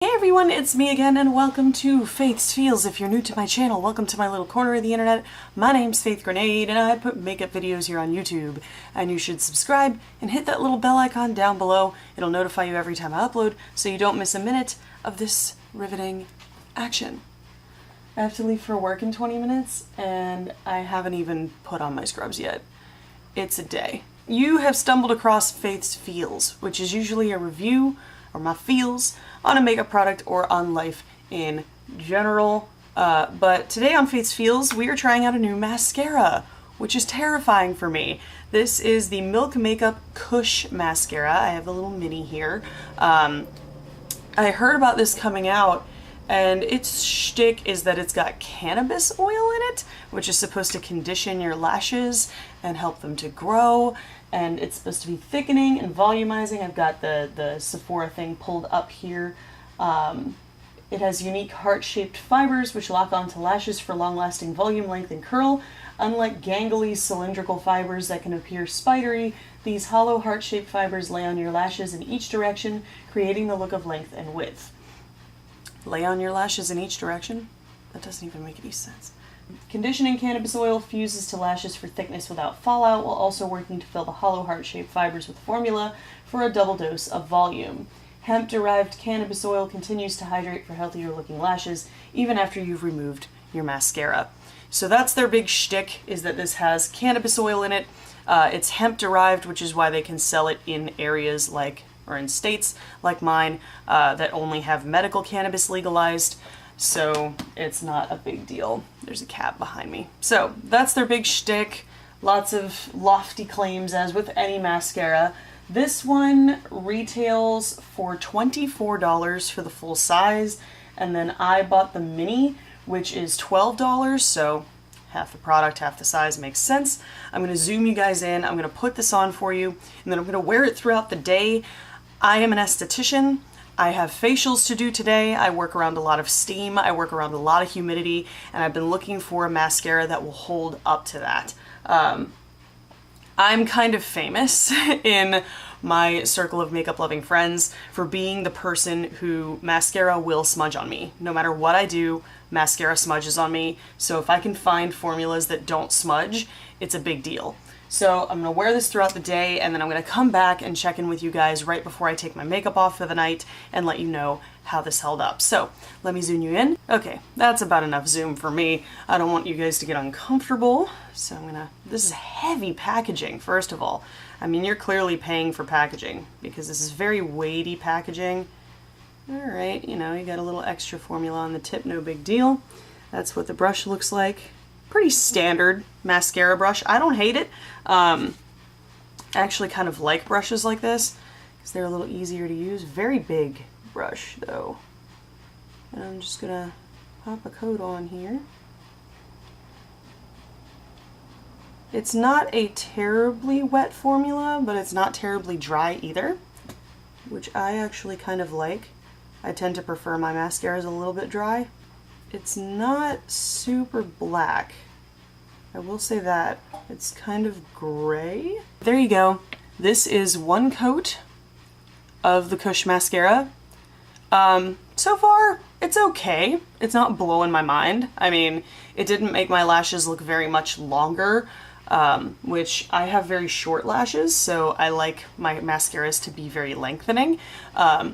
Hey everyone, it's me again and welcome to Faith's Feels. If you're new to my channel, welcome to my little corner of the internet. My name's Faith Grenade and I put makeup videos here on YouTube. And you should subscribe and hit that little bell icon down below. It'll notify you every time I upload so you don't miss a minute of this riveting action. I have to leave for work in 20 minutes and I haven't even put on my scrubs yet. It's a day. You have stumbled across Faith's Feels, which is usually a review or my feels on a makeup product or on life in general. But today on Faith's Feels, we are trying out a new mascara, which is terrifying for me. This is the Milk Makeup Kush Mascara. I have a little mini here. I heard about this coming out, and its shtick is that it's got cannabis oil in it, which is supposed to condition your lashes and help them to grow. And it's supposed to be thickening and volumizing. I've got the Sephora thing pulled up here. It has unique heart-shaped fibers which lock onto lashes for long-lasting volume, length, and curl. Unlike gangly cylindrical fibers that can appear spidery, these hollow heart-shaped fibers lay on your lashes in each direction, creating the look of length and width. Lay on your lashes in each direction? That doesn't even make any sense. Conditioning cannabis oil fuses to lashes for thickness without fallout, while also working to fill the hollow heart-shaped fibers with formula for a double dose of volume. Hemp-derived cannabis oil continues to hydrate for healthier-looking lashes, even after you've removed your mascara. So that's their big shtick, is that this has cannabis oil in it. It's hemp-derived, which is why they can sell it in areas like, or in states like mine, that only have medical cannabis legalized. So it's not a big deal. There's a cat behind me. So that's their big shtick. Lots of lofty claims, as with any mascara. This one retails for $24 for the full size, and then I bought the mini, which is $12, so half the product, half the size makes sense. I'm going to zoom you guys in. I'm going to put this on for you, and then I'm going to wear it throughout the day. I am an esthetician. I have facials to do today. I work around a lot of steam. I work around a lot of humidity, and I've been looking for a mascara that will hold up to that. I'm kind of famous in my circle of makeup-loving friends for being the person who mascara will smudge on me. No matter what I do, mascara smudges on me. So if I can find formulas that don't smudge, it's a big deal. So I'm going to wear this throughout the day, and then I'm going to come back and check in with you guys right before I take my makeup off for the night and let you know how this held up. So let me zoom you in. Okay, that's about enough zoom for me. I don't want you guys to get uncomfortable. So this is heavy packaging, first of all. I mean, you're clearly paying for packaging because this is very weighty packaging. All right, you know, you got a little extra formula on the tip, no big deal. That's what the brush looks like. Pretty standard mascara brush. I don't hate it. I actually kind of like brushes like this because they're a little easier to use. Very big brush though. And I'm just gonna pop a coat on here. It's not a terribly wet formula, but it's not terribly dry either, which I actually kind of like. I tend to prefer my mascaras a little bit dry. It's not super black. I will say that. It's kind of gray. There you go. This is one coat of the Kush Mascara. So far, it's okay. It's not blowing my mind. I mean, it didn't make my lashes look very much longer, which I have very short lashes, so I like my mascaras to be very lengthening.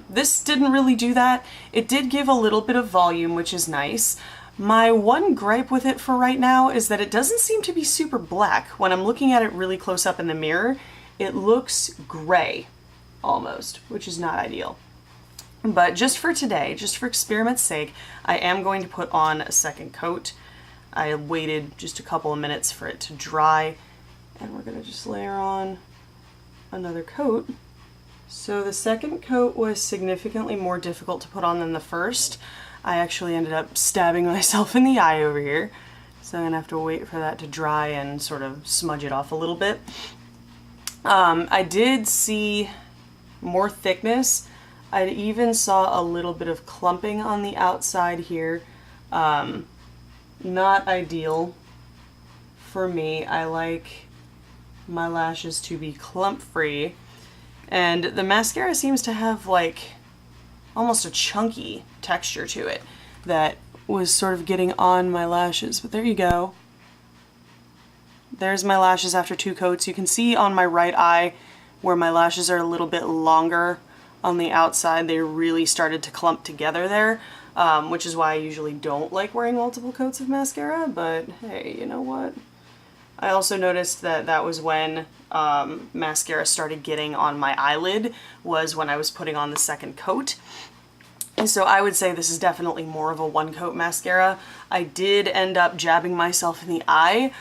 This didn't really do that. It did give a little bit of volume, which is nice. My one gripe with it for right now is that it doesn't seem to be super black. When I'm looking at it really close up in the mirror, it looks gray, almost, which is not ideal. But just for today, just for experiment's sake, I am going to put on a second coat. I waited just a couple of minutes for it to dry, and we're going to just layer on another coat. So the second coat was significantly more difficult to put on than the first. I actually ended up stabbing myself in the eye over here, so I'm going to have to wait for that to dry and sort of smudge it off a little bit. I did see more thickness. I even saw a little bit of clumping on the outside here. Not ideal for me. I like my lashes to be clump free, and the mascara seems to have like almost a chunky texture to it that was sort of getting on my lashes. But there you go. There's my lashes after 2 coats. You can see on my right eye where my lashes are a little bit longer on the outside. They really started to clump together there, which is why I usually don't like wearing multiple coats of mascara, but hey, you know what? I also noticed that that was when mascara started getting on my eyelid, was when I was putting on the 2nd coat. And so I would say this is definitely more of a 1-coat mascara. I did end up jabbing myself in the eye.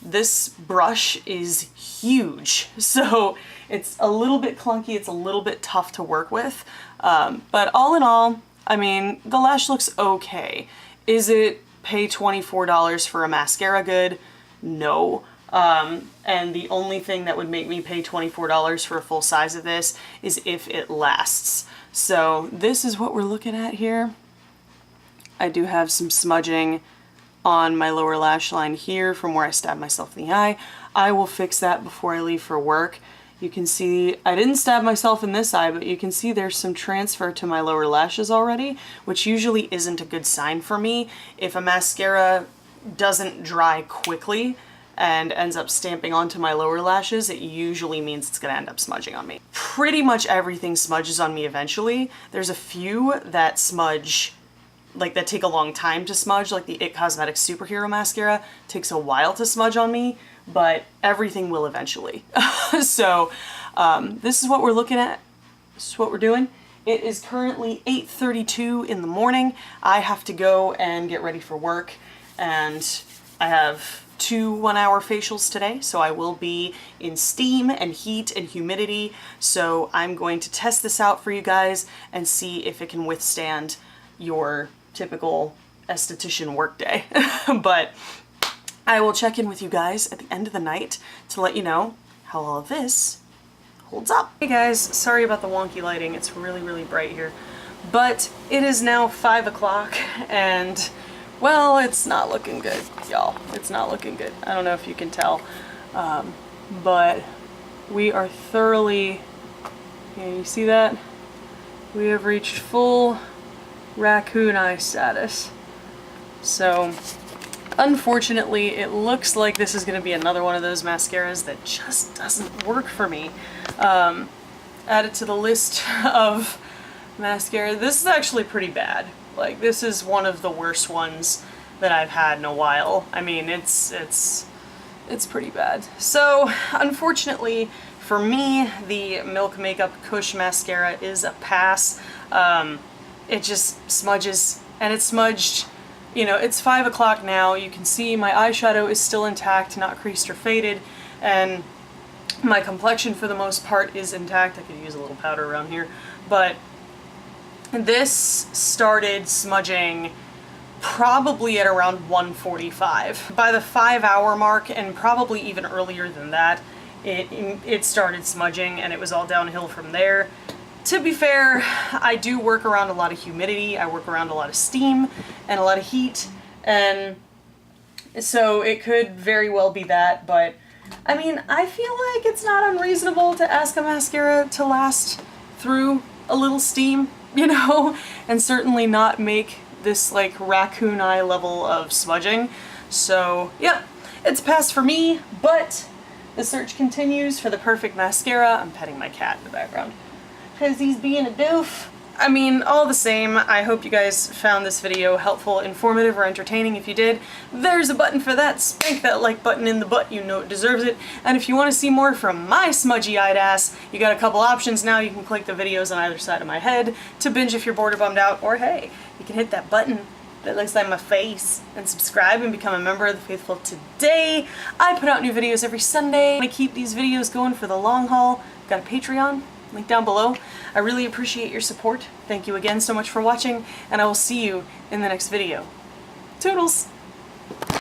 This brush is huge, so it's a little bit clunky, it's a little bit tough to work with. But all in all, I mean, the lash looks okay. Is it pay $24 for a mascara good? No. And the only thing that would make me pay $24 for a full size of this is if it lasts. So this is what we're looking at here. I do have some smudging on my lower lash line here from where I stabbed myself in the eye. I will fix that before I leave for work. You can see I didn't stab myself in this eye, but you can see there's some transfer to my lower lashes already, which usually isn't a good sign for me. If a mascara doesn't dry quickly and ends up stamping onto my lower lashes, it usually means it's gonna end up smudging on me. Pretty much everything smudges on me eventually. There's a few that smudge, like that take a long time to smudge, like the IT Cosmetics Superhero Mascara takes a while to smudge on me, but everything will eventually. So this is what we're looking at. This is what we're doing. It is currently 8:32 in the morning. I have to go and get ready for work, and I have 2 1-hour facials today, so I will be in steam and heat and humidity. So I'm going to test this out for you guys and see if it can withstand your typical esthetician workday. But I will check in with you guys at the end of the night to let you know how all of this holds up. Hey guys, sorry about the wonky lighting. It's really, really bright here. But it is now 5 o'clock and, well, it's not looking good, y'all. It's not looking good. I don't know if you can tell, but we are thoroughly, you see that? We have reached full raccoon eye status. So, unfortunately, it looks like this is going to be another one of those mascaras that just doesn't work for me. Added to the list of mascara. This is actually pretty bad. Like, this is one of the worst ones that I've had in a while. I mean, it's pretty bad. So, unfortunately, for me, the Milk Makeup Kush Mascara is a pass. It just smudges, and it smudged, you know, it's 5 o'clock now. You can see my eyeshadow is still intact, not creased or faded, and my complexion for the most part is intact. I could use a little powder around here, but this started smudging probably at around 1:45. By the 5-hour mark, and probably even earlier than that, it started smudging, and it was all downhill from there. To be fair, I do work around a lot of humidity, I work around a lot of steam and a lot of heat, and so it could very well be that, but I mean, I feel like it's not unreasonable to ask a mascara to last through a little steam, you know, and certainly not make this like raccoon eye level of smudging. So yeah, it's a pass for me, but the search continues for the perfect mascara. I'm petting my cat in the background because he's being a doof. I mean, all the same, I hope you guys found this video helpful, informative, or entertaining. If you did, there's a button for that. Spank that like button in the butt, you know it deserves it. And if you want to see more from my smudgy-eyed ass, you got a couple options now. You can click the videos on either side of my head to binge if you're bored or bummed out, or hey, you can hit that button that looks like my face and subscribe and become a member of the faithful today. I put out new videos every Sunday. I keep these videos going for the long haul. I've got a Patreon, link down below. I really appreciate your support. Thank you again so much for watching, and I will see you in the next video. Toodles!